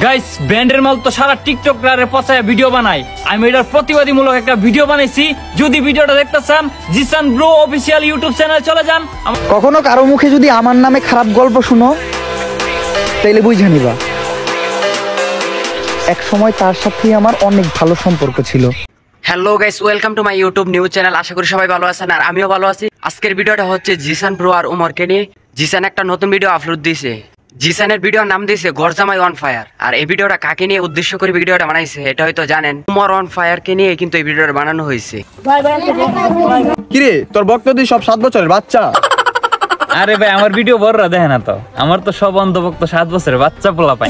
Guys ব্র্যান্ডের মাল তো সারা টিকটকারে পচায় ভিডিও বানায়, আমি এটার প্রতিবাদীমূলক একটা ভিডিও বানাইছি। যদি ভিডিওটা দেখতে চান জিসান ব্রো অফিসিয়াল ইউটিউব চ্যানেলে চলে যান। কখনো কারো মুখে যদি আমার নামে খারাপ গল্প শুনো তাইলে বুঝে নিবা এক সময় তার সাথেই আমার অনেক ভালো সম্পর্ক ছিল। Hello guys, welcome to my YouTube news channel. আশা করি সবাই ভালো আছেন আর আমিও ভালো আছি। আজকের ভিডিওটা হচ্ছে জিসান ব্রো আর উমরকে নিয়ে। জিসান একটা নতুন ভিডিও আপলোড দিয়েছে। জিসানের ভিডিওর নাম দিয়েছে গরজামাই অন ফায়ার। আর এই ভিডিওটা কাকে নিয়ে উদ্দেশ্য করে ভিডিওটা বানাইছে এটা হয়তো জানেন। উমর অন ফায়ার কে নিয়ে কিন্তু এই ভিডিওটা বানানো হয়েছে। কিরে তোর বক্তব্য সব 7 বছরের বাচ্চা? আরে ভাই আমার ভিডিও বড়রা দেখে না তো, আমার তো সব অন্ধভক্ত 7 বছরের বাচ্চা পোলা পাই।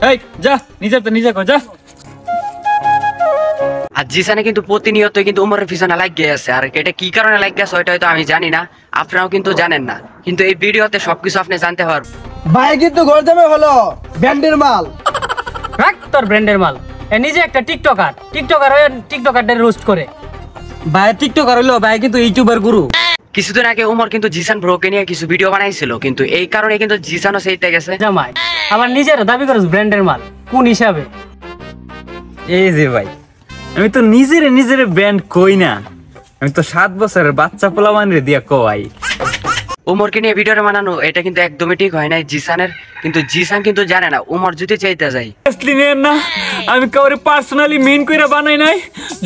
এই যা নিজে কর যা। আর জিসানে কিন্তু প্রতিনিয়ত কিন্তু উমরের পিছনে লাগিয়ে আছে। আর এটা কি কারণে লাগিয়ে আছে ওইটা হয়তো আমি জানি না, আপনারাও কিন্তু জানেন না, কিন্তু এই ভিডিওতে সবকিছু আপনি জানতে পারবেন। ভাই কিন্তু গরজামে হলো ব্র্যান্ডের মাল। রাখ তোর ব্র্যান্ডের মাল। এ নিজে একটা টিকটকার হয়ে টিকটকারদের রোস্ট করে। ভাই টিকটকার হইলো, ভাই কিন্তু ইউটিউবার গুরু। কিছুদিন আগে উমর কিন্তু জিসান ব্রোকে নিয়ে কিছু ভিডিও বানাইছিল, কিন্তু এই কারণে কিন্তু জিসানও সেইতে গেছে। জামাই আবার নিজের দাবি করস ব্র্যান্ডের মাল, কোন হিসাবে? এই যে ভাই আমি তো নিজের ব্র্যান্ড কই না, আমি তো 7 বছরের বাচ্চা পোলা মানরে দিয়া কই। উমরকে নিয়ে ভিডিওটা বানানো এটা কিন্তু একদমই ঠিক হয় নাই জিসানের, কিন্তু জিসান কিন্তু জানে না উমর যদি চাইতে যায়। না আমি কাউরে পার্সোনালি মেইন কইরা বানাই নাই,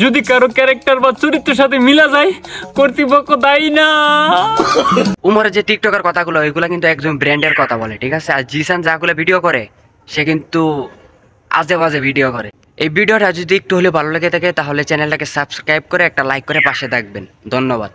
যদি কারো ক্যারেক্টার বা চরিত্রের সাথে মিলা যায় কর্তৃপক্ষ দায়ী না। উমরের যে টিকটকের কথাগুলো ওইগুলো কিন্তু একদম ব্র্যান্ডের কথা বলে, ঠিক আছে? আর জিসান যাগুলো ভিডিও করে সে কিন্তু আজে বাজে ভিডিও করে। এই ভিডিওটা যদি একটু হলে ভালো লেগে থাকে তাহলে চ্যানেলটাকে সাবস্ক্রাইব করে একটা লাইক করে পাশে থাকবেন। ধন্যবাদ।